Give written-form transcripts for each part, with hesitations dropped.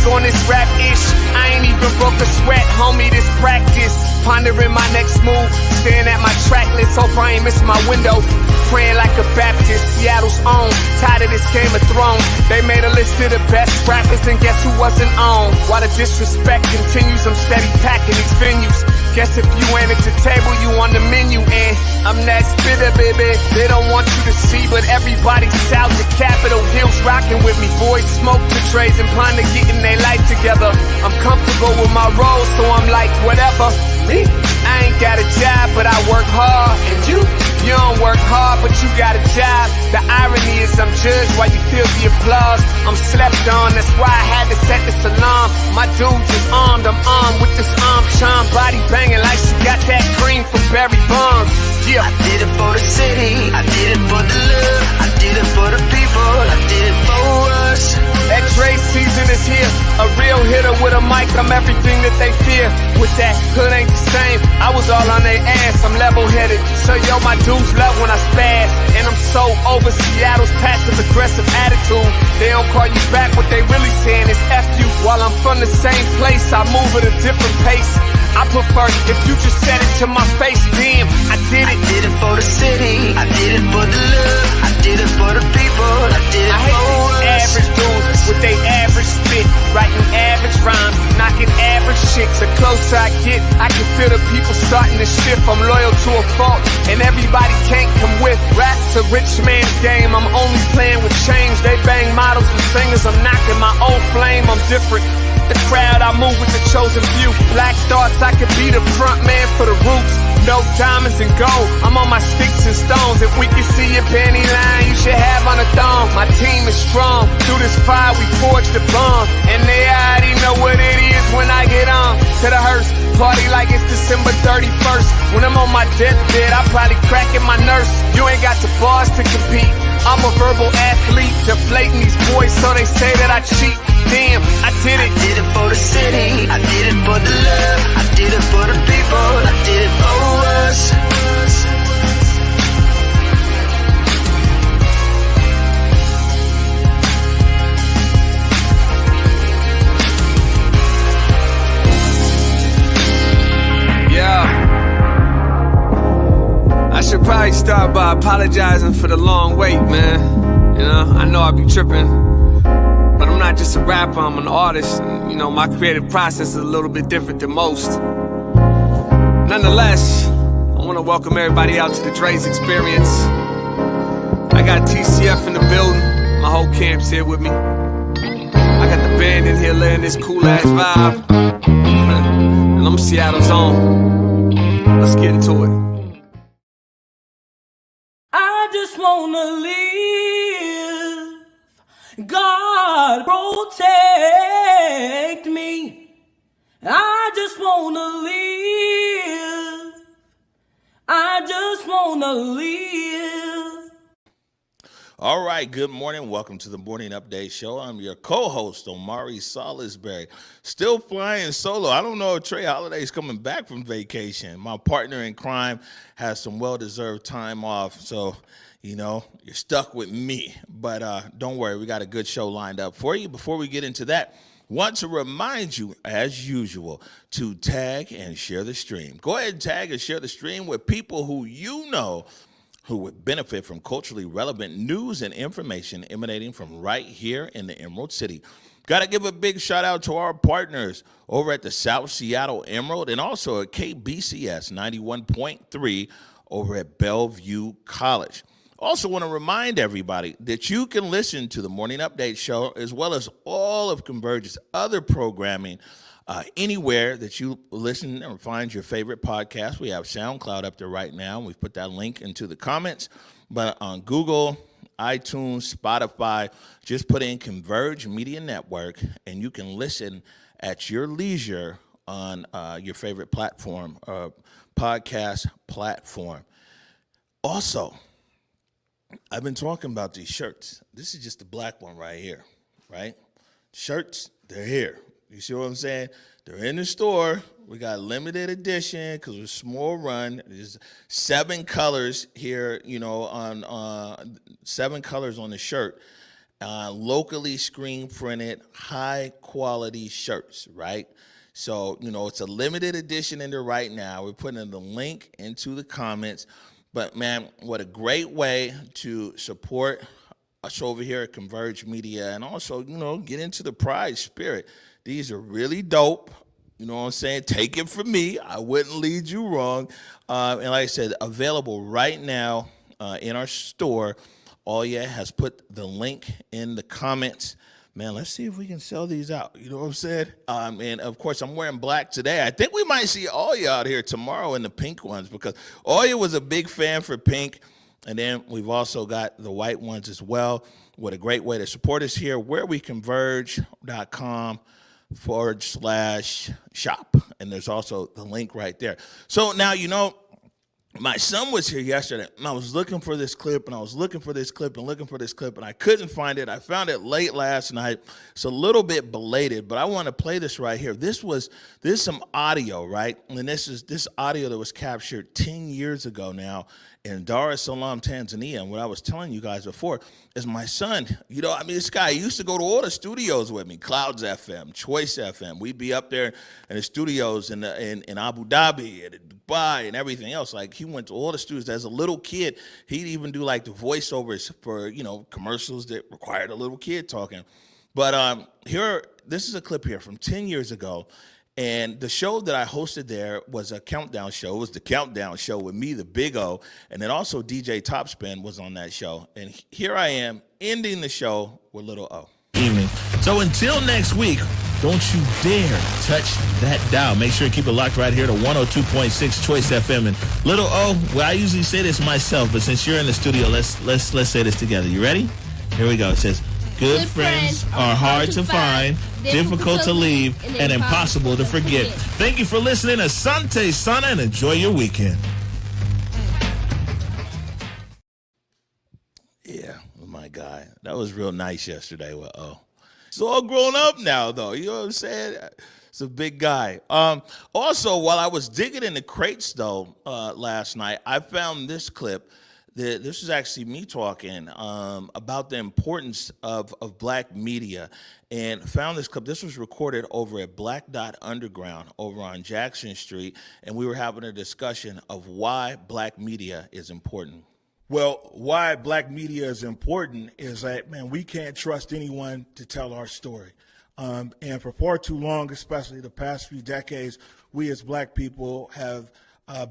back on this rap-ish. I ain't even broke a sweat, homie, this practice. Pondering my next move, staring at my track list. Hope I ain't missing my window. Praying like a Baptist, Seattle's own. Tired of this Game of Thrones. They made a list of the best rappers, and guess who wasn't on? While the disrespect continues, I'm steady packing these venues. Guess if you ain't at the table, you on the menu. And I'm that spitter, baby. They don't want you to see, but everybody south of Capitol Hill's rocking with me. Boys smoke the trays and plan to getting their life together. I'm comfortable with my role, so I'm like, whatever. Me? I ain't got a job, but I work hard. And you don't work hard, but you got a job. The irony is I'm judged while you feel the applause. I'm slept on, that's why I had to set this alarm. My dudes is armed, I'm armed with this arm charm. Body banging like she got that cream from Barry Bonds. Yeah. I did it for the city, I did it for the love, I did it for the people, I did it for us. That Dre season is here, a real hitter with a mic, I'm everything that they fear. With that, hood ain't the same, I was all on their ass, I'm level-headed. So yo, my dudes love when I spaz, and I'm so over Seattle's passive-aggressive attitude. They don't call you back, what they really saying is F you. While I'm from the same place, I move at a different pace. I prefer if you just said it to my face, damn, I did it. I did it for the city, I did it for the love, I did it for the people, I did it I hate for these us. average dudes with they average spit, writing average rhymes, knocking average chicks. The closer I get, I can feel the people starting to shift. I'm loyal to a fault, and everybody can't come with. Rap's a rich man's game, I'm only playing with change. They bang models and singers, I'm knocking my own flame, I'm different. The crowd, I move with the chosen few. Black thoughts, I could be the front man for the roots. No diamonds and gold, I'm on my sticks and stones. If we can see your panty line, you should have on a thong. My team is strong, through this fire we forged a bond. And they already know what it is when I get on to the hearse. Party like it's December 31st. When I'm on my deathbed, I probably cracking my nurse. You ain't got the bars to compete. I'm a verbal athlete, deflating these boys so they say that I cheat. Damn, I did it. I did it for the city, I did it for the love, I did it for the people, I did it for us. Yeah. I should probably start by apologizing for the long wait, man. You know, I know I be tripping. But I'm not just a rapper, I'm an artist. And, you know, my creative process is a little bit different than most. Nonetheless, I want to welcome everybody out to the Dre's Experience. I got TCF in the building. My whole camp's here with me. I got the band in here laying this cool-ass vibe. And I'm Seattle's own. Let's get into it. I just wanna live. God protect me. I just wanna live. I just wanna live. All right, good morning. Welcome to the Morning Update Show. I'm your co-host, Omari Salisbury. Still flying solo. I don't know if Trey Holiday's coming back from vacation. My partner in crime has some well-deserved time off, so you know, you're stuck with me. But don't worry, we got a good show lined up for you. Before we get into that, want to remind you, as usual, to tag and share the stream. Go ahead and tag and share the stream with people who you know who would benefit from culturally relevant news and information emanating from right here in the Emerald City. Got to give a big shout out to our partners over at the South Seattle Emerald and also at KBCS 91.3 over at Bellevue College. Also want to remind everybody that you can listen to the Morning Update Show as well as all of Converge's other programming anywhere that you listen or find your favorite podcast. We have SoundCloud up there right now. We've put that link into the comments. But on Google, iTunes, Spotify, just put in Converge Media Network, and you can listen at your leisure on your favorite platform, podcast platform. Also, I've been talking about these shirts. This is just the black one right here, right? Shirts, they're here. You see what I'm saying? They're in the store. We got limited edition because it's a small run. There's 7 colors here, you know, on 7 colors on the shirt. locally screen printed, high quality shirts, right? So, it's a limited edition in there right now. We're putting the link into the comments. But, man, what a great way to support us over here at Converge Media and also, get into the pride spirit. These are really dope. You know what I'm saying? Take it from me. I wouldn't lead you wrong. And like I said, available right now in our store. Oya has put the link in the comments. Man, let's see if we can sell these out. You know what I'm saying? And, of course, I'm wearing black today. I think we might see Oya out here tomorrow in the pink ones because Oya was a big fan for pink. And then we've also got the white ones as well. What a great way to support us here, whereweconverge.com/shop. And there's also the link right there. So now, my son was here yesterday, and I was looking for this clip, and I was looking for this clip, and I couldn't find it. I found it late last night. It's a little bit belated, but I want to play this right here. This is some audio, right? And this audio that was captured 10 years ago now in Dar es Salaam, Tanzania. And what I was telling you guys before is my son, this guy used to go to all the studios with me, Clouds FM, Choice FM. We'd be up there in the studios in Abu Dhabi and Dubai and everything else. Like, he went to all the studios. As a little kid, he'd even do like the voiceovers for, commercials that required a little kid talking. But this is a clip here from 10 years ago. And the show that I hosted there was a countdown show. It was the countdown show with me, the Big O, and then also DJ Topspin was on that show. And here I am ending the show with Little O. Evening. So until next week, don't you dare touch that dial. Make sure you keep it locked right here to 102.6 Choice FM. And Little O, well, I usually say this myself, but since you're in the studio, let's say this together. You ready? Here we go. It says, good friends are hard to find, difficult to leave, and impossible to forget. Thank you for listening. Asante Sana, and enjoy your weekend. Yeah, my guy. That was real nice yesterday with O. He's all grown up now, though. You know what I'm saying? It's a big guy. Also, while I was digging in the crates, though, last night, I found this clip. This is actually me talking about the importance of black media, and found this clip. This was recorded over at Black Dot Underground over on Jackson Street, and we were having a discussion of why black media is important. Well, why black media is important is that, man, we can't trust anyone to tell our story. And for far too long, especially the past few decades, we as black people have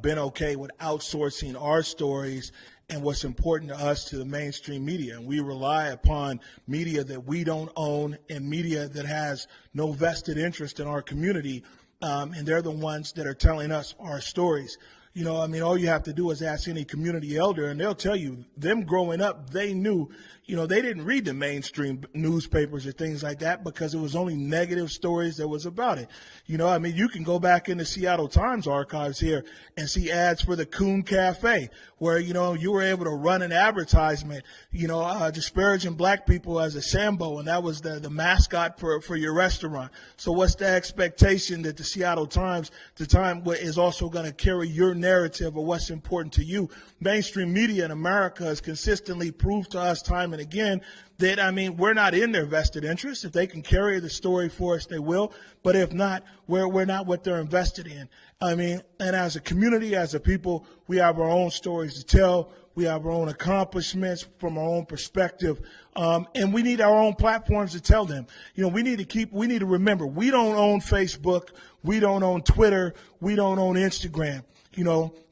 been okay with outsourcing our stories and what's important to us to the mainstream media. And we rely upon media that we don't own and media that has no vested interest in our community. And they're the ones that are telling us our stories. All you have to do is ask any community elder, and they'll tell you, them growing up, they knew, they didn't read the mainstream newspapers or things like that because it was only negative stories that was about it. You can go back in the Seattle Times archives here and see ads for the Coon Cafe where, you were able to run an advertisement, disparaging black people as a Sambo, and that was the mascot for your restaurant. So what's the expectation that the Seattle Times, the time is also going to carry your narrative of what's important to you? Mainstream media in America has consistently proved to us time and again that, we're not in their vested interest. If they can carry the story for us, they will. But if not, we're not what they're invested in. And as a community, as a people, we have our own stories to tell. We have our own accomplishments from our own perspective. And we need our own platforms to tell them. We need to remember, we don't own Facebook. We don't own Twitter. We don't own Instagram.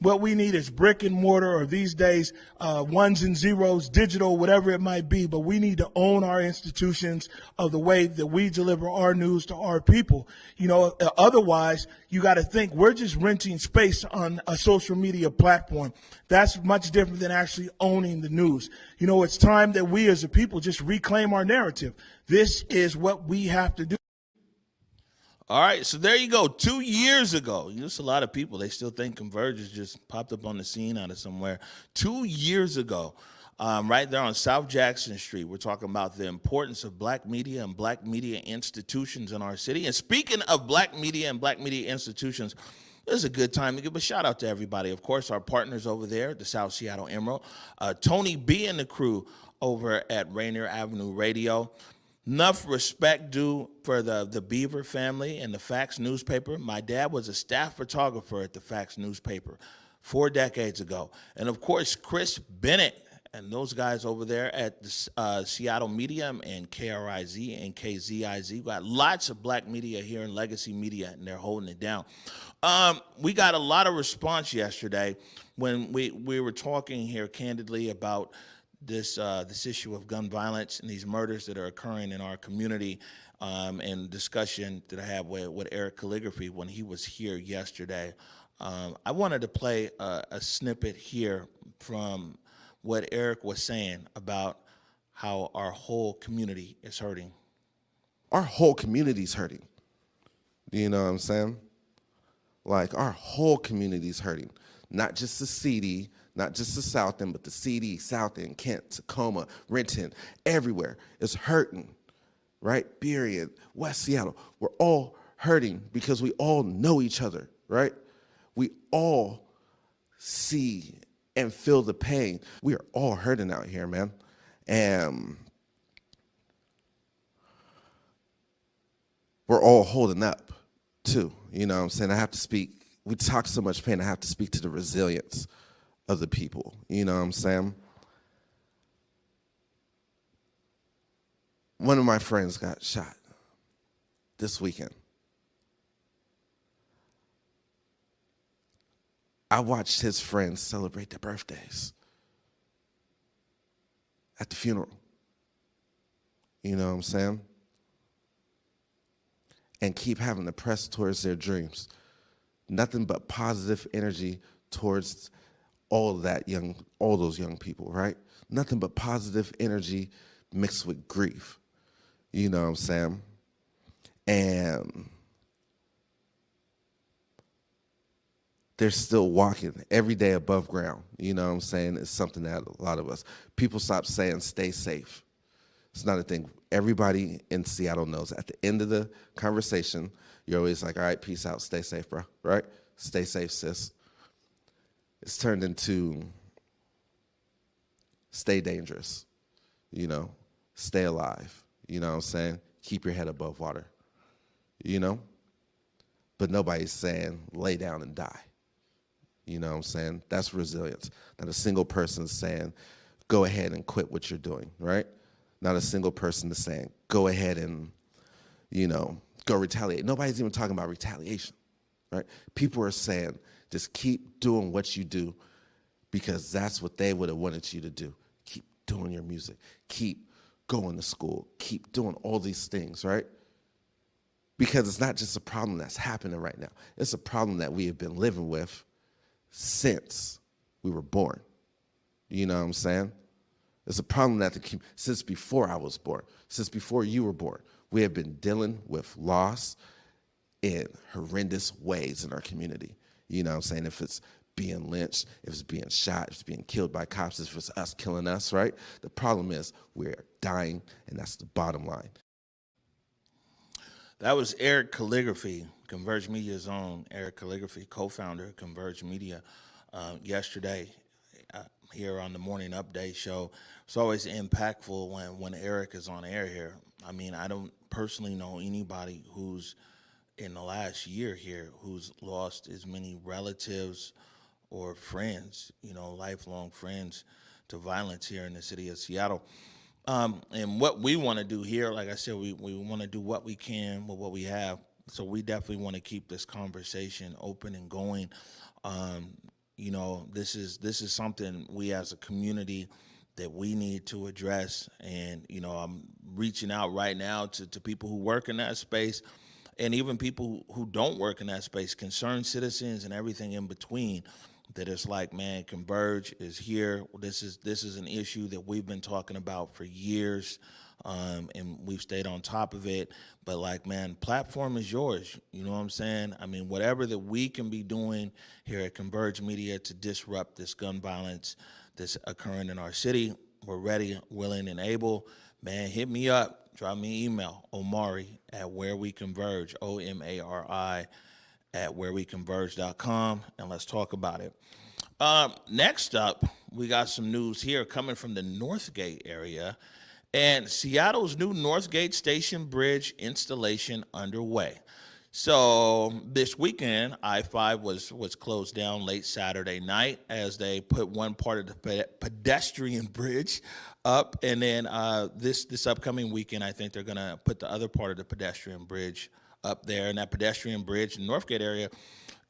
What we need is brick and mortar, or these days, ones and zeros, digital, whatever it might be. But we need to own our institutions of the way that we deliver our news to our people. Otherwise, you got to think we're just renting space on a social media platform. That's much different than actually owning the news. It's time that we as a people just reclaim our narrative. This is what we have to do. All right, so there you go. 2 years ago, there's a lot of people, they still think Converge just popped up on the scene out of somewhere. 2 years ago, right there on South Jackson Street, we're talking about the importance of black media and black media institutions in our city. And speaking of black media and black media institutions, this is a good time to give a shout out to everybody. Of course, our partners over there, the South Seattle Emerald, Tony B and the crew over at Rainier Avenue Radio. Enough respect due for the Beaver family and the Facts newspaper. My dad was a staff photographer at the Facts newspaper 4 decades ago. And of course, Chris Bennett and those guys over there at the Seattle Medium and KRIZ and KZIZ. Got lots of black media here in Legacy Media, and they're holding it down. We got a lot of response yesterday when we were talking here candidly about this issue of gun violence and these murders that are occurring in our community, and discussion that I had with Eric Calligraphy when he was here yesterday. I wanted to play a snippet here from what Eric was saying about how our whole community is hurting. Our whole community's hurting. Do you know what I'm saying? Like, our whole community's hurting. Not just the CD, not just the South End, but the CD, South End, Kent, Tacoma, Renton, everywhere is hurting, right? Period. West Seattle, we're all hurting because we all know each other, right? We all see and feel the pain. We are all hurting out here, man. And we're all holding up, too. You know what I'm saying? I have to speak. We talk so much pain, I have to speak to the resilience of the people. You know what I'm saying? One of my friends got shot this weekend. I watched his friends celebrate their birthdays at the funeral. You know what I'm saying? And keep having to press towards their dreams. Nothing but positive energy towards all those young people, right? Nothing but positive energy mixed with grief. You know what I'm saying? And they're still walking every day above ground. You know what I'm saying? It's something that a lot of us, people stop saying stay safe. It's not a thing. Everybody in Seattle knows at the end of the conversation, you're always like, all right, peace out, stay safe, bro, right? Stay safe, sis. It's turned into stay dangerous, you know, stay alive, you know what I'm saying? Keep your head above water, you know? But nobody's saying lay down and die. You know what I'm saying? That's resilience. Not a single person is saying, go ahead and quit what you're doing, right? Not a single person is saying, go ahead and, you know, go retaliate. Nobody's even talking about retaliation, right? People are saying, just keep doing what you do because that's what they would have wanted you to do. Keep doing your music. Keep going to school. Keep doing all these things, right? Because it's not just a problem that's happening right now. It's a problem that we have been living with since we were born. You know what I'm saying? It's a problem that since before I was born, since before you were born, we have been dealing with loss in horrendous ways in our community. You know what I'm saying? If it's being lynched, if it's being shot, if it's being killed by cops, if it's us killing us, right? The problem is we're dying, and that's the bottom line. That was Eric Calligraphy, Converge Media's own Eric Calligraphy, co-founder of Converge Media, yesterday here on the Morning Update show. It's always impactful when Eric is on air here. I mean, I don't personally know anybody who's in the last year here who's lost as many relatives or friends, you know, lifelong friends to violence here in the city of Seattle. And what we want to do here, like I said, we want to do what we can with what we have. So we definitely want to keep this conversation open and going. You know, this is something we as a community that we need to address. And, you know, I'm reaching out right now to people who work in that space and even people who don't work in that space, concerned citizens and everything in between, that it's like, man, Converge is here. This is an issue that we've been talking about for years, and we've stayed on top of it. But like, man, platform is yours. You know what I'm saying? I mean, whatever that we can be doing here at Converge Media to disrupt this gun violence that's occurring in our city, we're ready, willing, and able. Man, hit me up. Drop me an email, Omari at whereweconverge, OMARI at whereweconverge.com, and let's talk about it. Next up, we got some news here coming from the Northgate area, and Seattle's new Northgate Station Bridge installation underway. So this weekend, I-5 was closed down late Saturday night as they put one part of the pedestrian bridge up, and then this upcoming weekend, I think they're going to put the other part of the pedestrian bridge up there. And that pedestrian bridge in the Northgate area,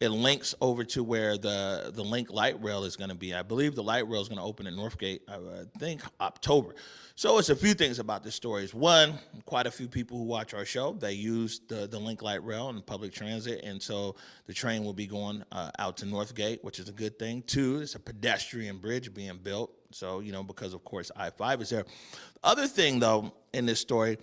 it links over to where the Link light rail is going to be. I believe the light rail is going to open at Northgate, I think, October. So it's a few things about this story. One, quite a few people who watch our show, they use the Link light rail and public transit, and so the train will be going out to Northgate, which is a good thing. Two, it's a pedestrian bridge being built, so, because, of course, I-5 is there. The other thing, though, in this story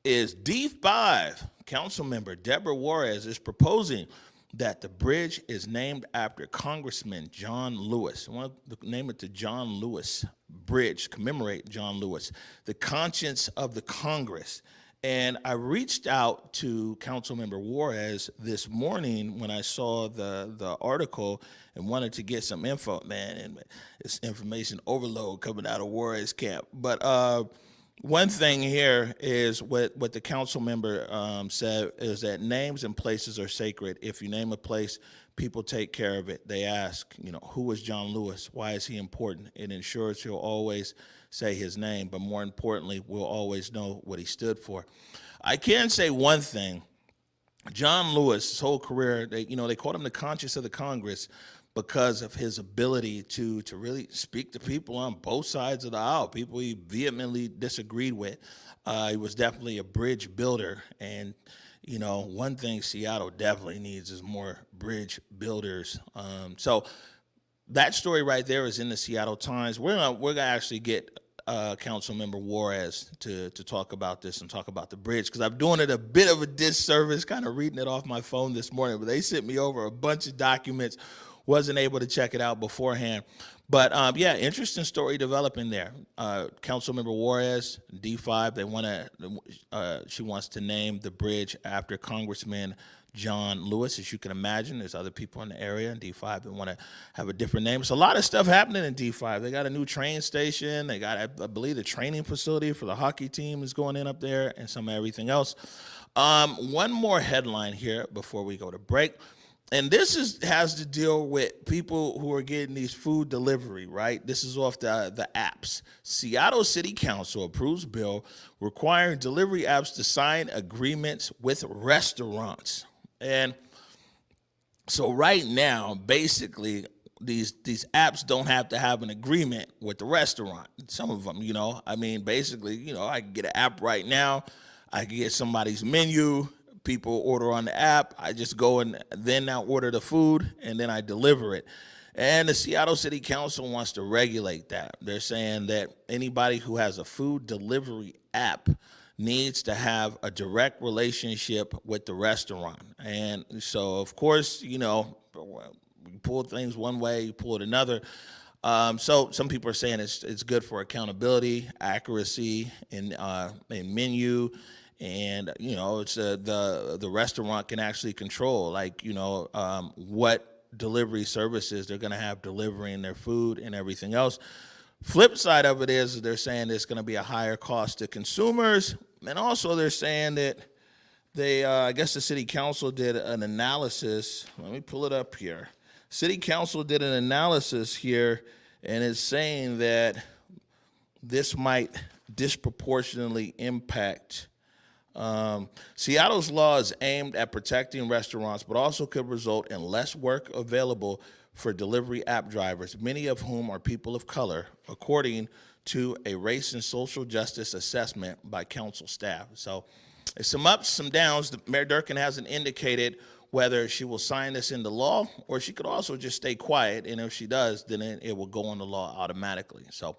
is D5 council member Deborah Juarez is proposing that the bridge is named after Congressman John Lewis. I want to name it the John Lewis Bridge, commemorate John Lewis, the conscience of the Congress. And I reached out to Councilmember Juarez this morning when I saw the article and wanted to get some info. Man, and it's information overload coming out of Juarez camp. But one thing here is what the council member said is that names and places are sacred. If you name a place, people take care of it. They ask, who is John Lewis? Why is he important? It ensures he'll always say his name, but more importantly, we'll always know what he stood for. I can say one thing. John Lewis, his whole career, they called him the conscience of the Congress because of his ability to really speak to people on both sides of the aisle, people he vehemently disagreed with. He was definitely a bridge builder. And, one thing Seattle definitely needs is more bridge builders. So that story right there is in the Seattle Times. We're gonna actually get Councilmember Juarez to talk about this and talk about the bridge, because I'm doing it a bit of a disservice, kind of reading it off my phone this morning. But they sent me over a bunch of documents. Wasn't able to check it out beforehand. But yeah, interesting story developing there. Councilmember Juarez, D5, she wants to name the bridge after Congressman John Lewis. As you can imagine, there's other people in the area in D5 that want to have a different name. So a lot of stuff happening in D5. They got a new train station. They got, I believe, the training facility for the hockey team is going in up there, and some everything else. One more headline here before we go to break. And this has to deal with people who are getting these food delivery, right? This is off the apps. Seattle City Council approves bill requiring delivery apps to sign agreements with restaurants. And so right now, basically, these apps don't have to have an agreement with the restaurant. Some of them, basically, I can get an app right now. I can get somebody's menu. People order on the app. I just go and then now order the food, and then I deliver it. And the Seattle City Council wants to regulate that. They're saying that anybody who has a food delivery app needs to have a direct relationship with the restaurant. And so, of course, you pull things one way, you pull it another. So some people are saying it's good for accountability, accuracy in menu. And, it's the restaurant can actually control, what delivery services they're going to have delivering their food and everything else. Flip side of it is they're saying there's going to be a higher cost to consumers. And also they're saying that I guess the city council did an analysis. Let me pull it up here. City council did an analysis here, and it's saying that this might disproportionately impact Seattle's law is aimed at protecting restaurants, but also could result in less work available for delivery app drivers, many of whom are people of color, according to a race and social justice assessment by council staff. So there's some ups, some downs. Mayor Durkin hasn't indicated whether she will sign this into law, or she could also just stay quiet, and if she does, then it will go into law automatically. So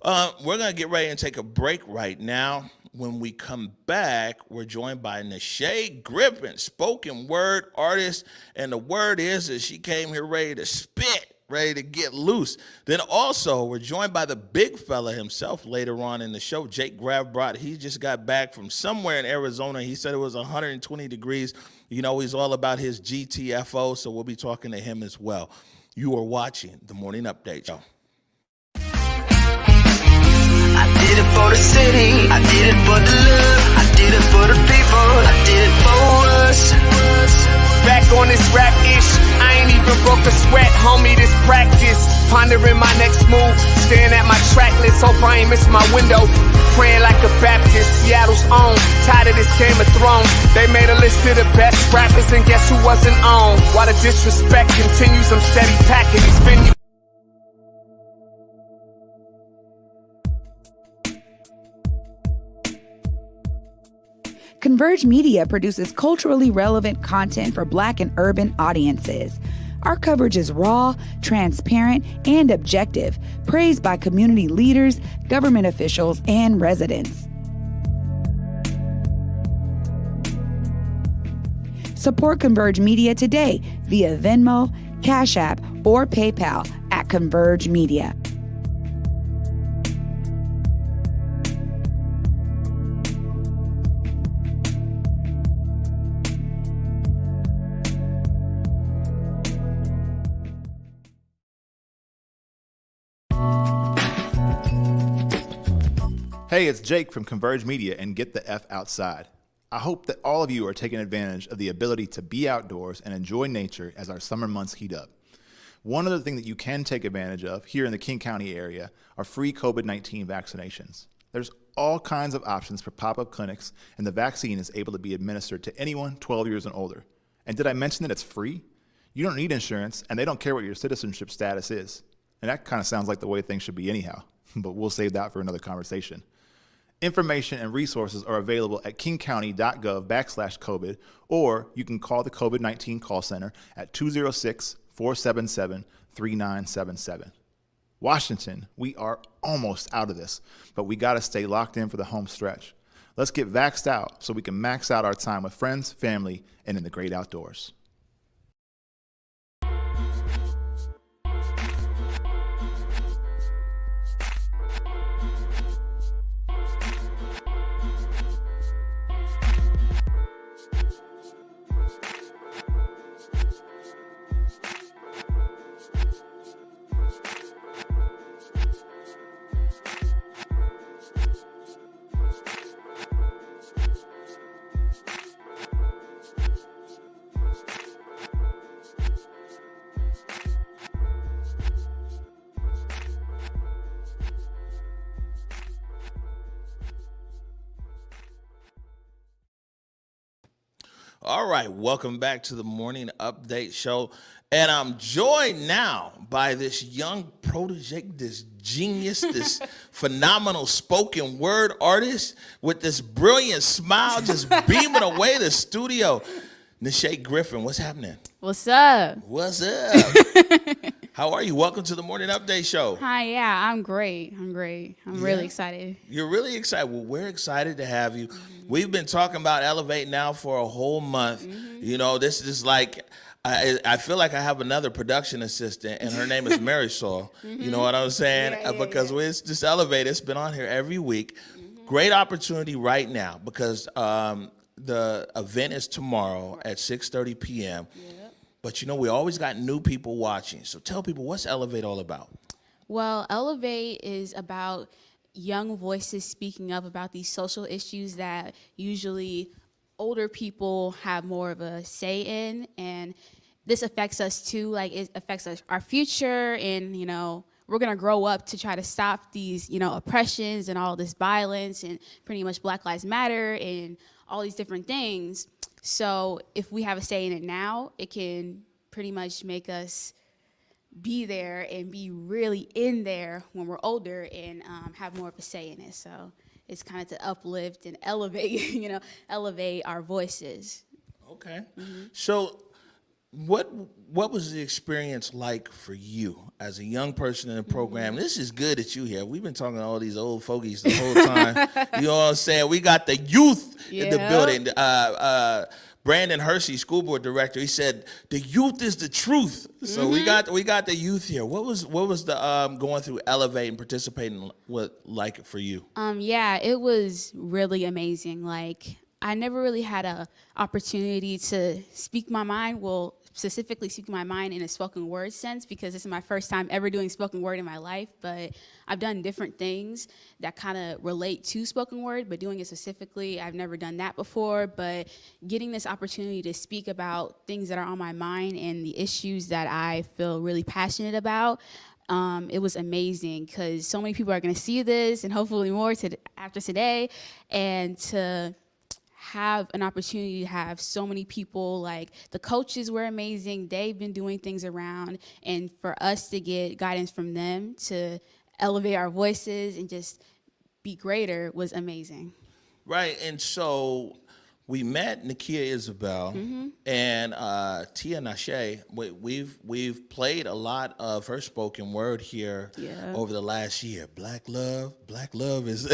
we're going to get ready and take a break right now. When we come back, we're joined by Nyshea Griffin, spoken word artist, and the word is that she came here ready to spit, ready to get loose. Then also, we're joined by the big fella himself later on in the show, Jake Gravbrot. He just got back from somewhere in Arizona. He said it was 120 degrees. He's all about his GTFO, so we'll be talking to him as well. You are watching The Morning Update Show. I did it for the city, I did it for the love, I did it for the people, I did it for us. Back on this rap ish, I ain't even broke a sweat, homie, this practice. Pondering my next move, staring at my track list, hope I ain't miss my window. Praying like a Baptist, Seattle's own, tired of this Game of Thrones. They made a list of the best rappers and guess who wasn't on? While the disrespect continues, I'm steady packing these venues. Converge Media produces culturally relevant content for Black and urban audiences. Our coverage is raw, transparent, and objective, praised by community leaders, government officials, and residents. Support Converge Media today via Venmo, Cash App, or PayPal at Converge Media. Hey, it's Jake from Converge Media and Get the F Outside. I hope that all of you are taking advantage of the ability to be outdoors and enjoy nature as our summer months heat up. One other thing that you can take advantage of here in the King County area are free COVID-19 vaccinations. There's all kinds of options for pop-up clinics, and the vaccine is able to be administered to anyone 12 years and older. And did I mention that it's free? You don't need insurance, and they don't care what your citizenship status is. And that kind of sounds like the way things should be anyhow, but we'll save that for another conversation. Information and resources are available at kingcounty.gov/COVID, or you can call the COVID-19 call center at 206-477-3977. Washington, we are almost out of this, but we got to stay locked in for the home stretch. Let's get vaxxed out so we can max out our time with friends, family, and in the great outdoors. All right, welcome back to the Morning Update Show. And I'm joined now by this young protege, this genius, this phenomenal spoken word artist with this brilliant smile just beaming away the studio. Nyshea Griffin, what's happening? What's up? What's up? How are you? Welcome to the Morning Update Show. Hi, yeah, I'm great. I'm really excited. You're really excited. Well, we're excited to have you. We've been talking about Elevate now for a whole month. You know, this is like, I feel like I have another production assistant, and her name is Marisol. You know what I'm saying? Because it's just Elevate. It's been on here every week. Great opportunity right now because the event is tomorrow at 6:30 p.m. But, you know, we always got new people watching. So tell people, what's Elevate all about? Well, Elevate is about young voices speaking up about these social issues that usually older people have more of a say in. And this affects us too. Like, it affects us, our future, and, you know, we're going to grow up to try to stop these, you know, oppressions and all this violence and pretty much Black Lives Matter and all these different things. So if we have a say in it now, it can pretty much make us be there and be really in there when we're older and have more of a say in it. So it's kind of to uplift and elevate, you know, elevate our voices. Okay. So what was the experience like for you as a young person in the program? This is good that you here. We've been talking to all these old fogies the whole time. You know what I'm saying? We got the youth in the building. Brandon Hershey, school board director, he said the youth is the truth. So we got the youth here. What was the going through Elevate and participating like for you? Yeah, it was really amazing. Like, I never really had a opportunity to speak my mind. Well, specifically speaking my mind in a spoken word sense because this is my first time ever doing spoken word in my life, but I've done different things that kind of relate to spoken word, but doing it specifically, I've never done that before. But getting this opportunity to speak about things that are on my mind and the issues that I feel really passionate about, it was amazing because so many people are going to see this and hopefully more after today, and to have an opportunity to have so many people, like the coaches were amazing. They've been doing things around, and for us to get guidance from them to elevate our voices and just be greater was amazing. Right, and so we met Nakia Isabel and Tia Nyshea. We've played a lot of her spoken word here over the last year. Black love is.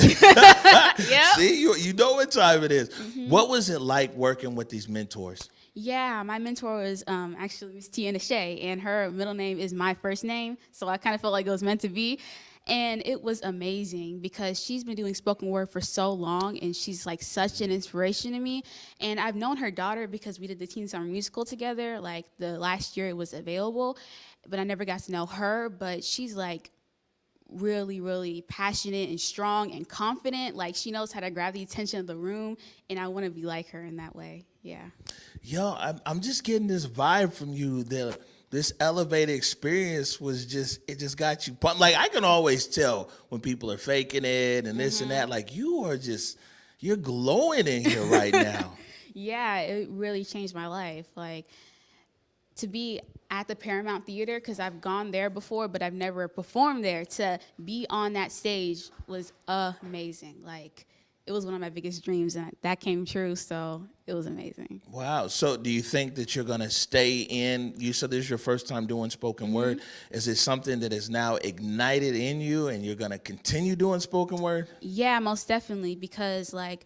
Yeah. See, you know what time it is. What was it like working with these mentors? Yeah, my mentor was actually Miss Tia Nyshea, and her middle name is my first name, so I kind of felt like it was meant to be. And it was amazing because she's been doing spoken word for so long, and she's like such an inspiration to me. And I've known her daughter because we did the Teen Summer Musical together. Like the last year it was available, but I never got to know her. But she's like really, really passionate and strong and confident. Like she knows how to grab the attention of the room, and I want to be like her in that way. Yeah. Yo, I'm just getting this vibe from you that this elevated experience was it just got you pumped. Like I can always tell when people are faking it and this and that. Like you're glowing in here right now. Yeah, it really changed my life. Like to be at the Paramount Theater, because I've gone there before, but I've never performed there. To be on that stage was amazing. Like it was one of my biggest dreams, and that came true, so it was amazing. Wow. So do you think that you're going to stay in? You said this is your first time doing spoken word. Is it something that is now ignited in you, and you're going to continue doing spoken word? Yeah, most definitely, because I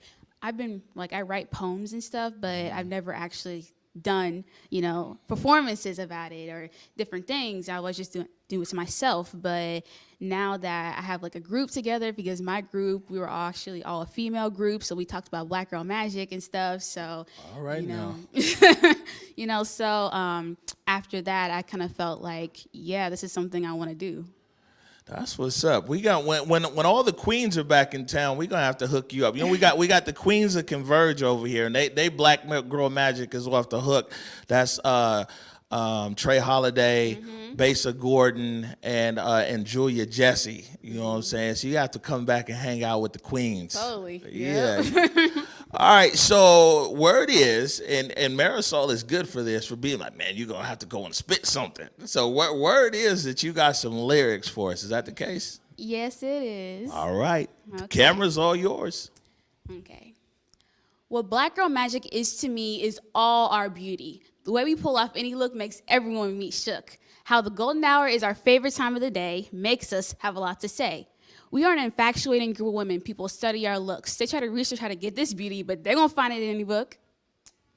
write poems and stuff, but I've never actually done, performances about it or different things. I was just doing it to myself. But now that I have like a group together, because my group, we were actually all a female group, so we talked about Black girl magic and stuff. So, all right, so after that, I kind of felt like, yeah, this is something I want to do. That's what's up. We got when all the queens are back in town, we're gonna have to hook you up. We got the queens of Converge over here, and they Black girl magic is off the hook. That's Trey Holiday, Basa Gordon, and Julia Jesse. You know what I'm saying? So you have to come back and hang out with the queens. Totally. Yeah. All right, so word is, and Marisol is good for this, for being like, man, you're going to have to go and spit something. So word is that you got some lyrics for us. Is that the case? Yes, it is. All right. Okay. The camera's all yours. Okay. What Black girl magic is to me is all our beauty. The way we pull off any look makes everyone we meet shook. How the golden hour is our favorite time of the day makes us have a lot to say. We are an infatuating group of women. People study our looks. They try to research how to get this beauty, but they're going to find it in any book.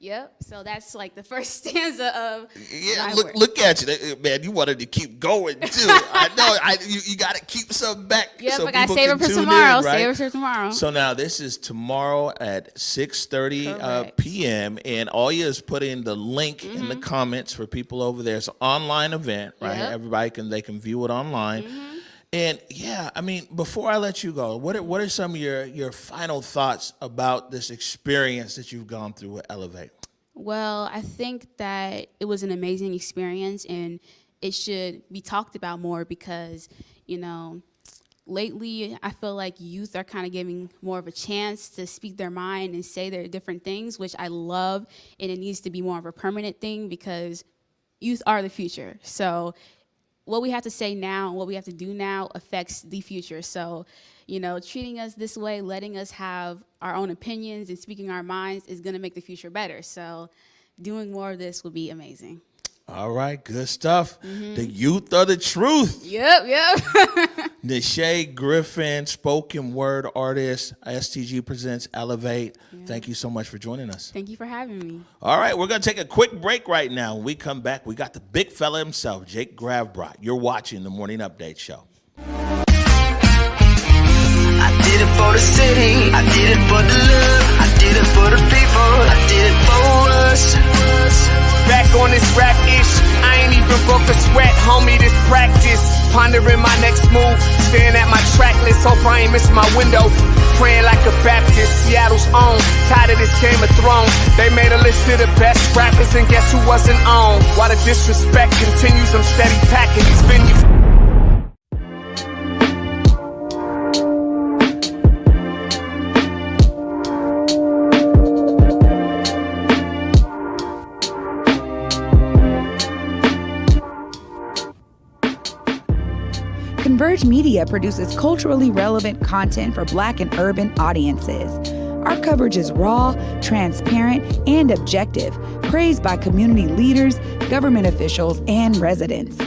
Yep. So that's like the first stanza of yeah. Look at you, man. You wanted to keep going too. I know. You got to keep some back. Yep. So I got to people save it can for tune tomorrow. in, right? Save it for tomorrow. So now this is tomorrow at 6:30 p.m. and all you is put in the link in the comments for people over there. It's an online event, right? Yep. Everybody they can view it online. And yeah, I mean, before I let you go, what are some of your final thoughts about this experience that you've gone through with Elevate? Well, I think that it was an amazing experience, and it should be talked about more because, lately I feel like youth are kind of giving more of a chance to speak their mind and say their different things, which I love, and it needs to be more of a permanent thing because youth are the future. So what we have to say now and what we have to do now affects the future. So, treating us this way, letting us have our own opinions and speaking our minds is going to make the future better. So doing more of this will be amazing. All right, good stuff. The youth are the truth. Yep. Nyshea Griffin, spoken word artist, STG presents Elevate. Yeah. Thank you so much for joining us. Thank you for having me. All right, we're going to take a quick break right now. When we come back, we got the big fella himself, Jake Gravbrot. You're watching the Morning Update Show. I did it for the city, I did it for the love, I did it for the people, I did it for us. Back on this rap ish, I ain't even broke a sweat, homie, this practice. Pondering my next move, staring at my track list, hope I ain't miss my window. Praying like a Baptist, Seattle's own. Tired of this Game of Thrones. They made a list of the best rappers, and guess who wasn't on? While the disrespect continues, I'm steady packing these venues. Converge Media produces culturally relevant content for Black and urban audiences. Our coverage is raw, transparent, and objective, praised by community leaders, government officials, and residents.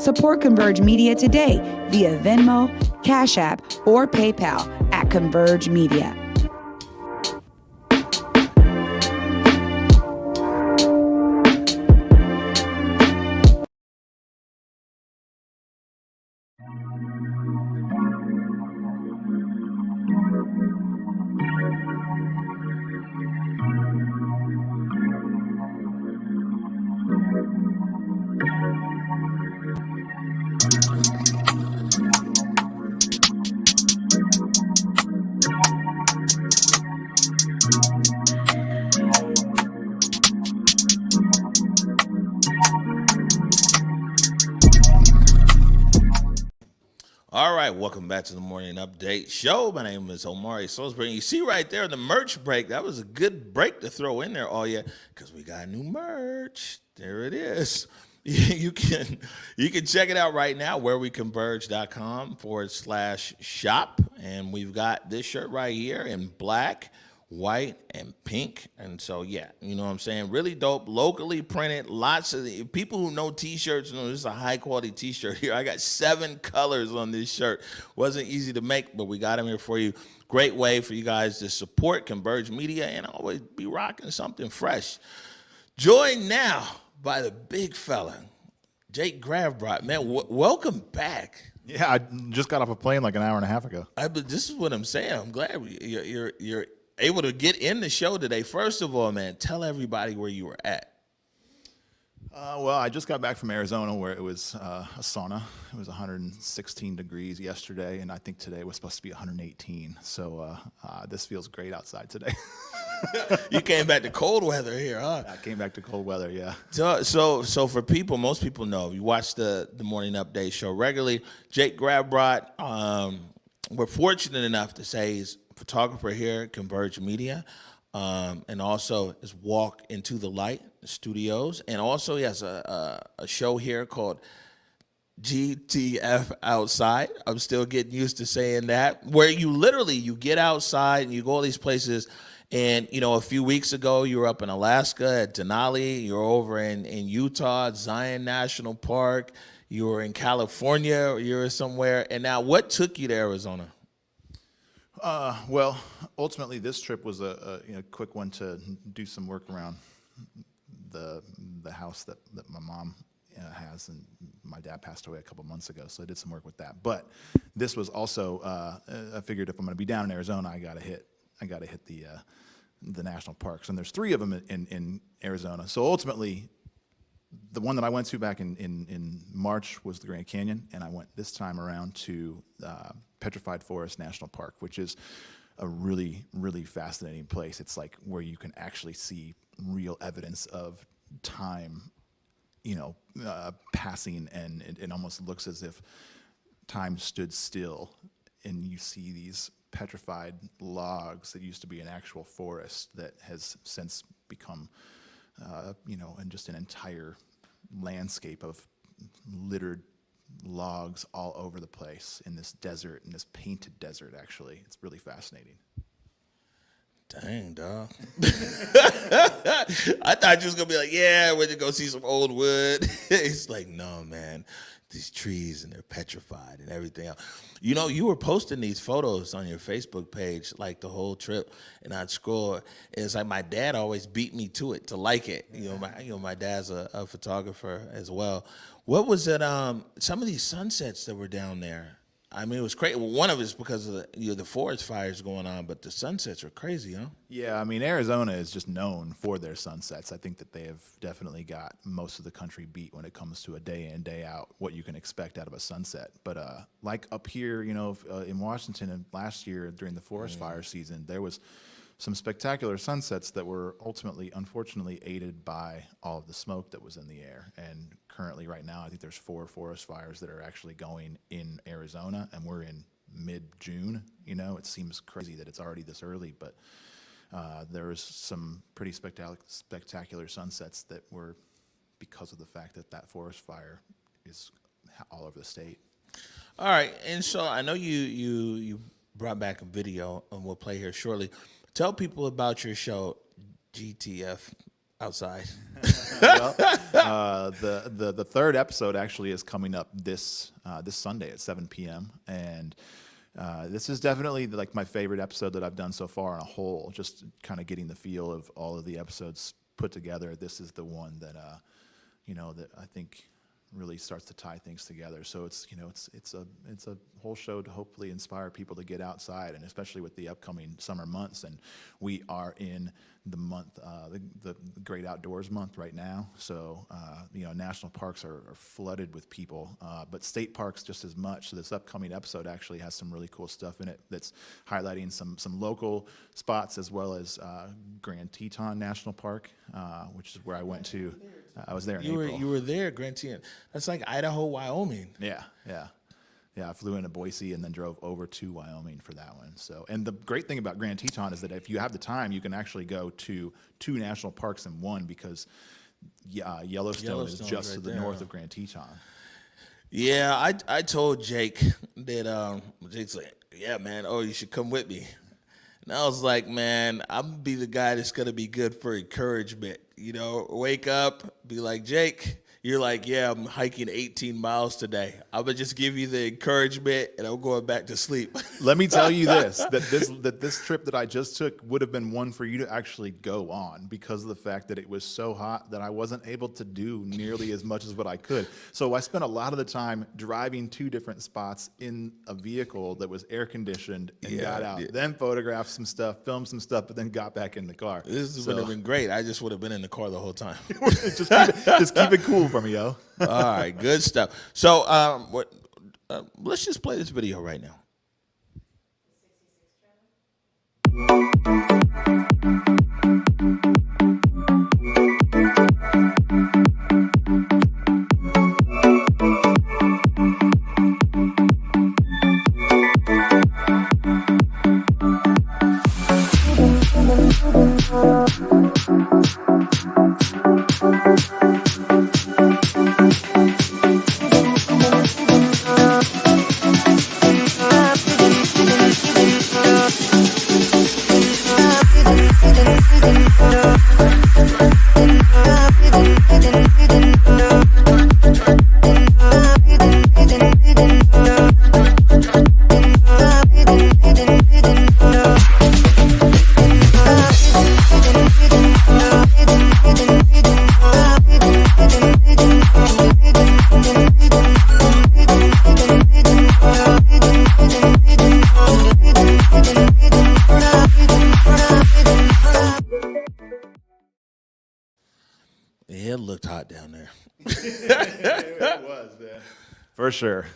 Support Converge Media today via Venmo, Cash App, or PayPal at Converge Media. All right, welcome back to the Morning Update Show. My name is Omari Salisbury. You see right there the merch break. That was a good break to throw in there, all you, because we got new merch. There it is. You can check it out right now, whereweconverge.com/shop. And we've got this shirt right here in black, white, and pink. And so, yeah, you know what I'm saying? Really dope, locally printed. Lots of people who know T-shirts know this is a high-quality T-shirt here. I got 7 colors on this shirt. Wasn't easy to make, but we got them here for you. Great way for you guys to support Converge Media and always be rocking something fresh. Joined now by the big fella, Jake Gravbrot. Man, welcome back. Yeah, I just got off a plane like an hour and a half ago. But this is what I'm saying. I'm glad you're able to get in the show today. First of all, man, tell everybody where you were at. Well, I just got back from Arizona where it was a sauna. It was 116 degrees yesterday, and I think today was supposed to be 118. So this feels great outside today. You came back to cold weather here, huh? I came back to cold weather, yeah. So for people, most people know, you watch the Morning Update Show regularly. Jake Gravbrot, we're fortunate enough to say he's a photographer here at Converge Media, and also is Walk Into the Light Studios, and also he has a show here called GTF Outside. I'm still getting used to saying that, where you get outside and you go all these places. And, you know, a few weeks ago, you were up in Alaska at Denali. You were over in Utah at Zion National Park. You were in California. You were somewhere. And now, what took you to Arizona? Well, ultimately, this trip was a quick one to do some work around the house that my mom has, and my dad passed away a couple months ago, so I did some work with that. But this was also I figured if I'm going to be down in Arizona, I got to hit the national parks, and there's 3 of them in Arizona. So ultimately, the one that I went to back in March was the Grand Canyon, and I went this time around to Petrified Forest National Park, which is a really, really fascinating place. It's like where you can actually see real evidence of time, passing, and it almost looks as if time stood still, and you see these petrified logs that used to be an actual forest that has since become, and just an entire landscape of littered logs all over the place in this desert, in this painted desert, actually. It's really fascinating. Dang, dog. I thought you was going to be like, yeah, we're going to go see some old wood. It's like, no, man. These trees, and they're petrified and everything else. You know, you were posting these photos on your Facebook page like the whole trip, and I'd scroll. And it's like my dad always beat me to it, to like it. My dad's a photographer as well. What was it? Some of these sunsets that were down there. I mean, it was crazy. Well, one of it's because of the forest fires going on, but the sunsets are crazy, huh? Yeah, I mean, Arizona is just known for their sunsets. I think that they have definitely got most of the country beat when it comes to a day in, day out, what you can expect out of a sunset. But like up here, in Washington and last year during the forest fire season, there was some spectacular sunsets that were ultimately, unfortunately, aided by all of the smoke that was in the air. And currently, right now, I think there's 4 forest fires that are actually going in Arizona, and we're in mid-June. It seems crazy that it's already this early, but there was some pretty spectacular sunsets that were because of the fact that forest fire is all over the state. All right, and so I know you brought back a video, and we'll play here shortly. Tell people about your show, GTF Outside. Well, the third episode actually is coming up this Sunday at 7 p.m. and this is definitely like my favorite episode that I've done so far on a whole. Just kind of getting the feel of all of the episodes put together. This is the one that that I think really starts to tie things together. So it's a whole show to hopefully inspire people to get outside, and especially with the upcoming summer months. And we are in the month, the Great Outdoors Month right now. So national parks are flooded with people, but state parks just as much. So this upcoming episode actually has some really cool stuff in it that's highlighting some local spots, as well as Grand Teton National Park, which is where I went to. I was there in April. You were there, Grand Teton. That's like Idaho, Wyoming. Yeah. I flew into Boise and then drove over to Wyoming for that one. So, and the great thing about Grand Teton is that if you have the time, you can actually go to 2 national parks in one, because Yellowstone is just right to the there, north huh? of Grand Teton. Yeah, I told Jake that Jake's like, yeah, man, you should come with me. And I was like, man, I'm gonna be the guy that's gonna be good for encouragement. Wake up, be like, Jake, you're like, yeah, I'm hiking 18 miles today. I'm gonna just give you the encouragement, and I'm going back to sleep. Let me tell you that this trip that I just took would have been one for you to actually go on, because of the fact that it was so hot that I wasn't able to do nearly as much as what I could. So I spent a lot of the time driving 2 different spots in a vehicle that was air conditioned, and got out, then photographed some stuff, filmed some stuff, but then got back in the car. This would have been great. I just would have been in the car the whole time. just keep it cool for me, yo. All right, good stuff. So, let's just play this video right now. Yeah, it looked hot down there. It was, man. For sure.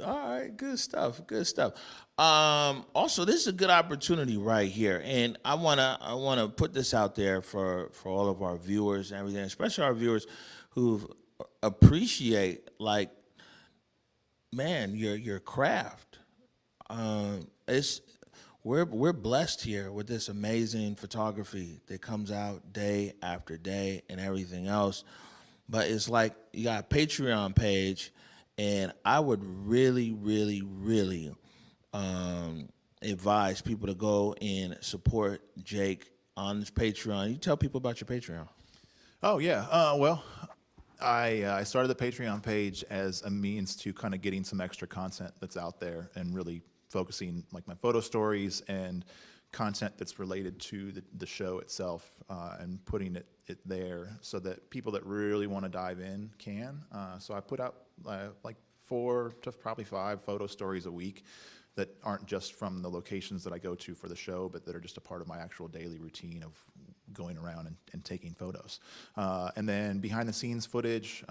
All right, good stuff. Good stuff. Also, this is a good opportunity right here, and I wanna put this out there for all of our viewers and everything, especially our viewers who appreciate, like, man, your craft. We're blessed here with this amazing photography that comes out day after day and everything else. But it's like you got a Patreon page, and I would really, really, really advise people to go and support Jake on his Patreon. You tell people about your Patreon. Oh, yeah. Well, I started the Patreon page as a means to kind of getting some extra content that's out there, and really focusing like my photo stories and content that's related to the show itself, and putting it there so that people that really want to dive in can. So I put out like 4 to probably 5 photo stories a week that aren't just from the locations that I go to for the show, but that are just a part of my actual daily routine of going around and taking photos. And then behind the scenes footage,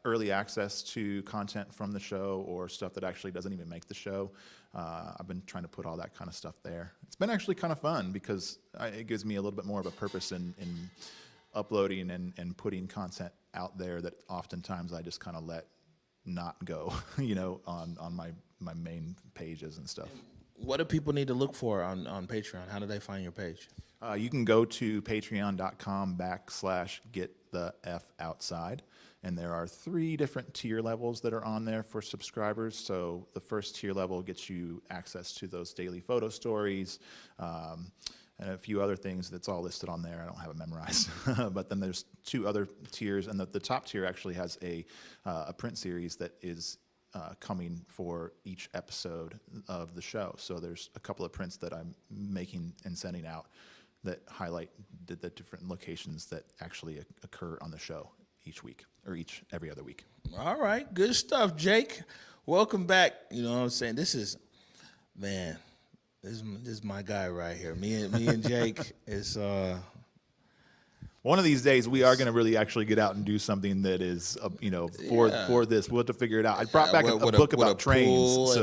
early access to content from the show or stuff that actually doesn't even make the show. I've been trying to put all that kind of stuff there. It's been actually kind of fun because it gives me a little bit more of a purpose in uploading and putting content out there that oftentimes I just kind of let not go, on my main pages and stuff. What do people need to look for on Patreon? How do they find your page? You can go to patreon.com/getthefoutside, and there are 3 different tier levels that are on there for subscribers. So the first tier level gets you access to those daily photo stories, and a few other things that's all listed on there. I don't have it memorized. But then there's 2 other tiers, and the top tier actually has a print series that is coming for each episode of the show. So there's a couple of prints that I'm making and sending out that highlight the different locations that actually occur on the show each week or every other week. All right, good stuff, Jake. Welcome back. You know what I'm saying? This is my guy right here. Me and Jake is one of these days we are going to really actually get out and do something that is for this. We'll have to figure it out. I brought back a book about trains.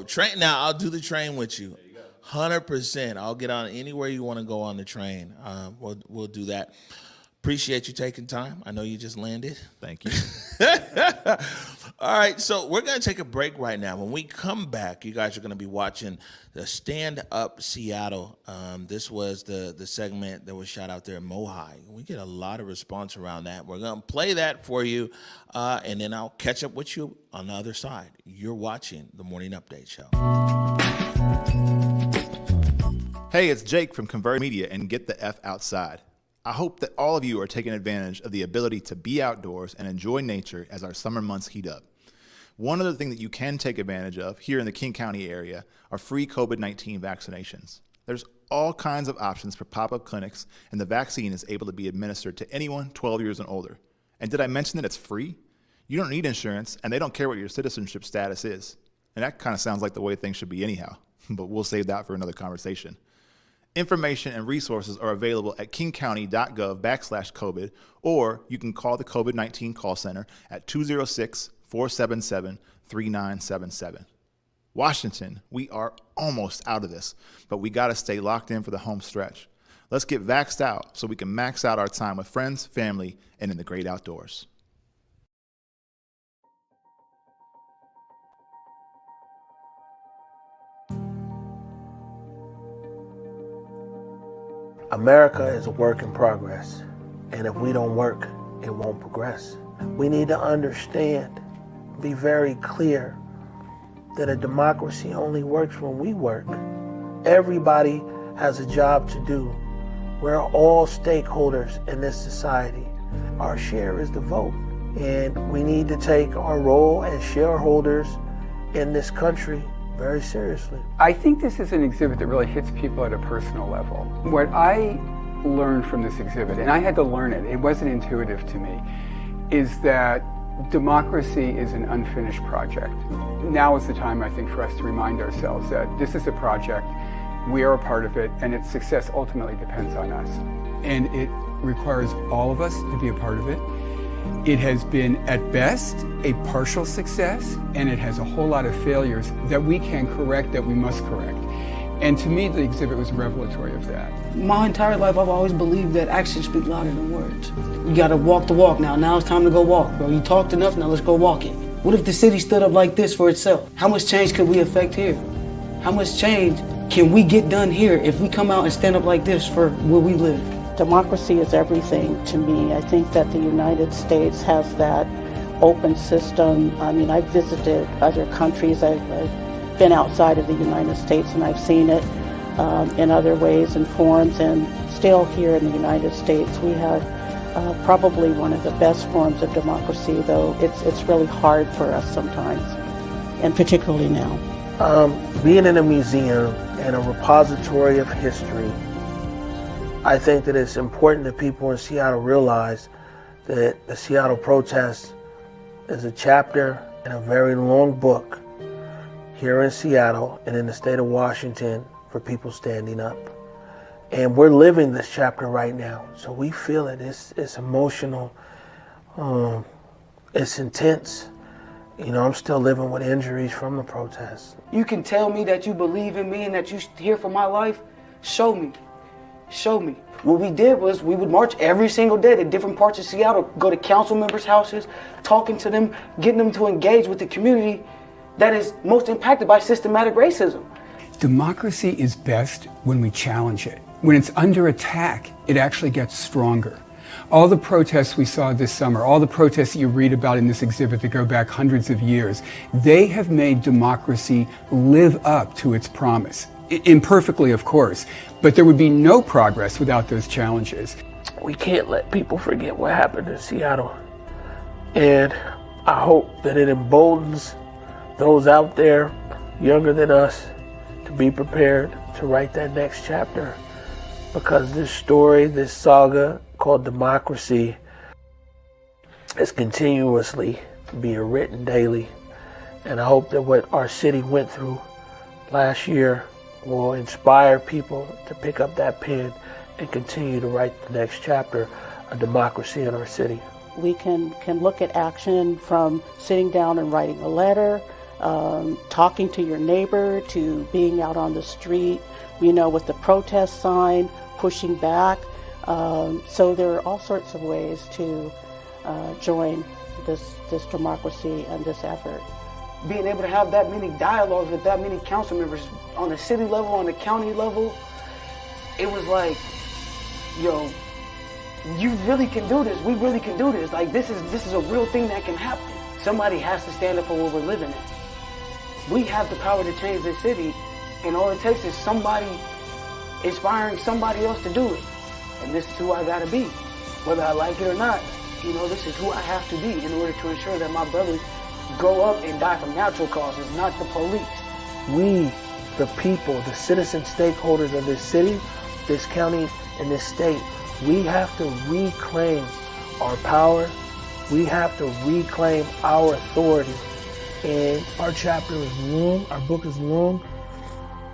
Train. Now I'll do the train with you. 100%. I'll get on anywhere you want to go on the train. We'll do that. Appreciate you taking time. I know you just landed. Thank you. All right, so we're going to take a break right now. When we come back, you guys are going to be watching the Stand Up Seattle. This was the segment that was shot out there in Mohi. We get a lot of response around that. We're going to play that for you, and then I'll catch up with you on the other side. You're watching the Morning Update Show. Hey, it's Jake from Converge Media and Get the F Outside. I hope that all of you are taking advantage of the ability to be outdoors and enjoy nature as our summer months heat up. One other thing that you can take advantage of here in the King County area are free COVID-19 vaccinations. There's all kinds of options for pop-up clinics, and the vaccine is able to be administered to anyone 12 years and older. And did I mention that it's free? You don't need insurance, and they don't care what your citizenship status is. And that kind of sounds like the way things should be anyhow, but we'll save that for another conversation. Information and resources are available at kingcounty.gov/COVID, or you can call the COVID-19 call center at 206-477-3977. Washington, we are almost out of this, but we got to stay locked in for the home stretch. Let's get vaxxed out so we can max out our time with friends, family, and in the great outdoors. America is a work in progress, and if we don't work, it won't progress. We need to understand, be very clear, that a democracy only works when we work. Everybody has a job to do. We're all stakeholders in this society. Our share is the vote, and we need to take our role as shareholders in this country very seriously. I think this is an exhibit that really hits people at a personal level. What I learned from this exhibit, and I had to learn it, it wasn't intuitive to me, is that democracy is an unfinished project. Now is the time, I think, for us to remind ourselves that this is a project, we are a part of it, and its success ultimately depends on us. And it requires all of us to be a part of it. It has been, at best, a partial success, and it has a whole lot of failures that we can correct, that we must correct. And to me, the exhibit was revelatory of that. My entire life, I've always believed that actions speak louder than words. You gotta walk the walk now. Now it's time to go walk, bro. You talked enough, now let's go walk it. What if the city stood up like this for itself? How much change could we affect here? How much change can we get done here if we come out and stand up like this for where we live? Democracy is everything to me. I think that the United States has that open system. I mean, I've visited other countries. I've been outside of the United States, and I've seen it in other ways and forms. And still here in the United States, we have probably one of the best forms of democracy, though it's really hard for us sometimes, and particularly now. Being in a museum and a repository of history, I think that it's important that people in Seattle realize that the Seattle protest is a chapter in a very long book here in Seattle and in the state of Washington for people standing up. And we're living this chapter right now, so we feel it. It's emotional. It's intense. You know, I'm still living with injuries from the protests. You can tell me that you believe in me and that you're here for my life. Show me. Show me. What we did was we would march every single day to different parts of Seattle, go to council members' houses, talking to them, getting them to engage with the community that is most impacted by systematic racism. Democracy is best when we challenge it. When it's under attack, it actually gets stronger. All the protests we saw this summer, all the protests that you read about in this exhibit that go back hundreds of years, they have made democracy live up to its promise. Imperfectly, of course, but there would be no progress without those challenges. We can't let people forget what happened in Seattle. And I hope that it emboldens those out there younger than us to be prepared to write that next chapter. Because this story, this saga called democracy is continuously being written daily. And I hope that what our city went through last year will inspire people to pick up that pen and continue to write the next chapter of democracy in our city. We can look at action from sitting down and writing a letter, talking to your neighbor, to being out on the street, you know, with the protest sign, pushing back. So there are all sorts of ways to join this democracy and this effort. Being able to have that many dialogues with that many council members on the city level, on the county level, it was like, yo, you really can do this. We really can do this. Like, this is a real thing that can happen. Somebody has to stand up for what we're living in. We have the power to change this city, and all it takes is somebody inspiring somebody else to do it. And this is who I gotta be. Whether I like it or not, you know, this is who I have to be in order to ensure that my brothers grow up and die from natural causes, not the police. We, the people, the citizen stakeholders of this city, this county, and this state, we have to reclaim our power. We have to reclaim our authority. And our chapter is long, our book is long.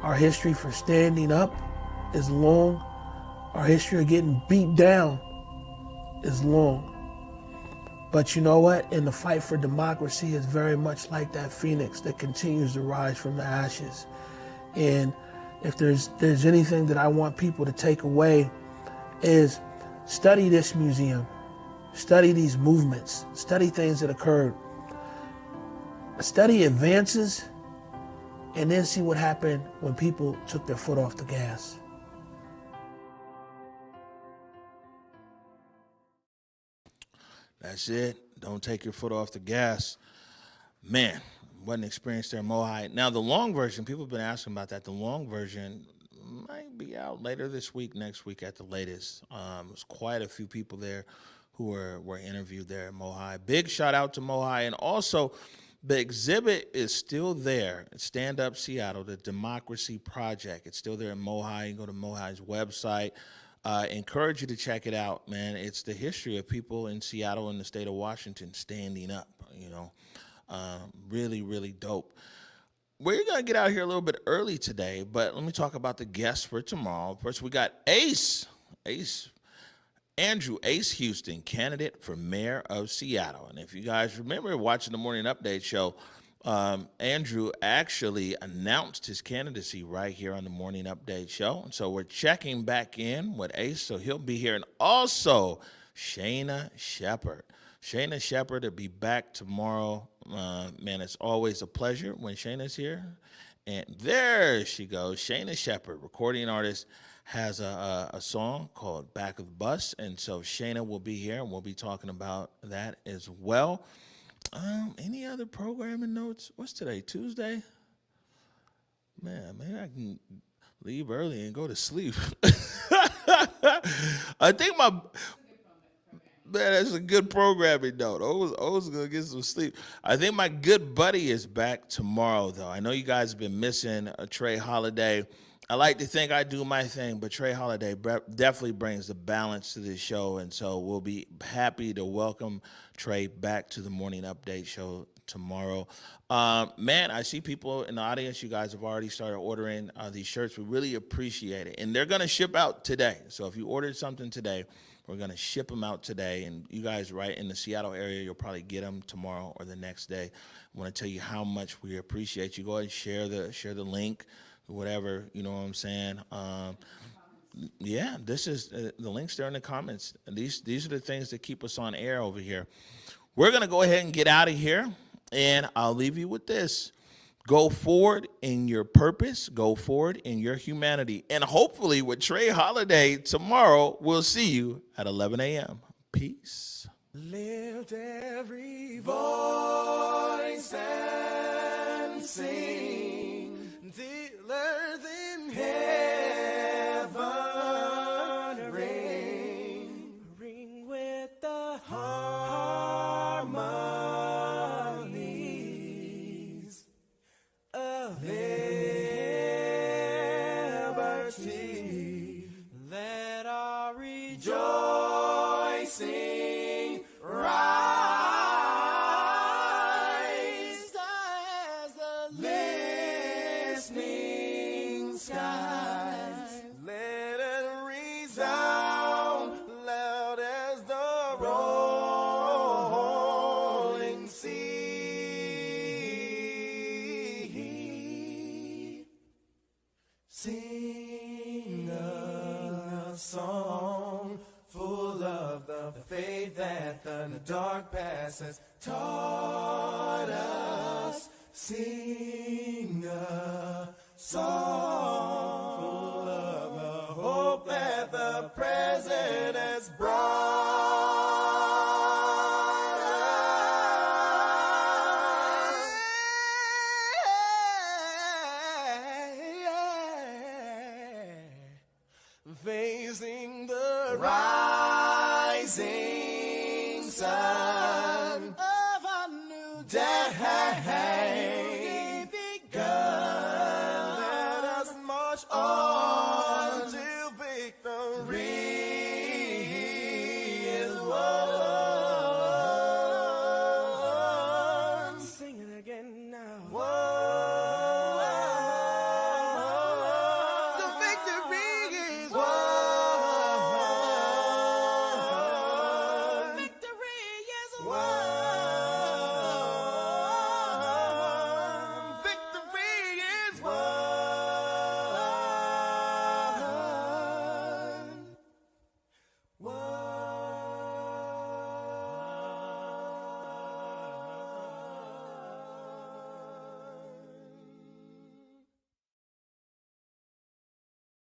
Our history for standing up is long. Our history of getting beat down is long. But you know what? In the fight for democracy is very much like that phoenix that continues to rise from the ashes. And if there's anything that I want people to take away is study this museum, study these movements, study things that occurred, study advances, and then see what happened when people took their foot off the gas. That's it. Don't take your foot off the gas. Man, what an experience there in Mohai. Now, the long version, people have been asking about that. The long version might be out later this week, next week at the latest. There's quite a few people there who were interviewed there at Mohai. Big shout out to Mohai. And also, the exhibit is still there. Stand Up Seattle, the Democracy Project. It's still there in Mohai. You can go to Mohai's website. Encourage you to check it out, man. It's the history of people in Seattle and the state of Washington standing up, you know. Really, really dope. We're going to get out here a little bit early today, but let me talk about the guests for tomorrow. First, we got Andrew Ace Houston, candidate for mayor of Seattle. And if you guys remember watching the Morning Update show, Andrew actually announced his candidacy right here on the Morning Update show. And so we're checking back in with Ace, so he'll be here. And also, Shayna Shepherd. Shayna Shepherd will be back tomorrow. Man, it's always a pleasure when Shayna's here. And there she goes. Shayna Shepherd, recording artist, has a song called Back of the Bus. And so Shayna will be here, and we'll be talking about that as well. Any other programming notes? What's today, Tuesday? Man, maybe I can leave early and go to sleep. I think man, that's a good programming note. I was going to get some sleep. I think my good buddy is back tomorrow, though. I know you guys have been missing Trey Holiday. I like to think I do my thing, but Trey Holiday definitely brings the balance to this show, and so we'll be happy to welcome Trey back to the Morning Update show tomorrow. Man, I see people in the audience. You guys have already started ordering these shirts. We really appreciate it. And they're going to ship out today. So if you ordered something today, we're going to ship them out today. And you guys right in the Seattle area, you'll probably get them tomorrow or the next day. I want to tell you how much we appreciate you. Go ahead and share the link, whatever, you know what I'm saying? Yeah, this is the links there in the comments. These are the things that keep us on air over here. We're going to go ahead and get out of here, and I'll leave you with this. Go forward in your purpose. Go forward in your humanity. And hopefully with Trey Holiday tomorrow, we'll see you at 11 a.m. Peace. Lift every voice and sing till earth in heaven ring with the harmonies of liberty. Let our rejoicing rise as the listening skies. Let it resound loud as the rolling sea. Sing a song full of the faith that the dark past has taught us. Sing a song full of the hope that the present has brought us. Facing the rising sun.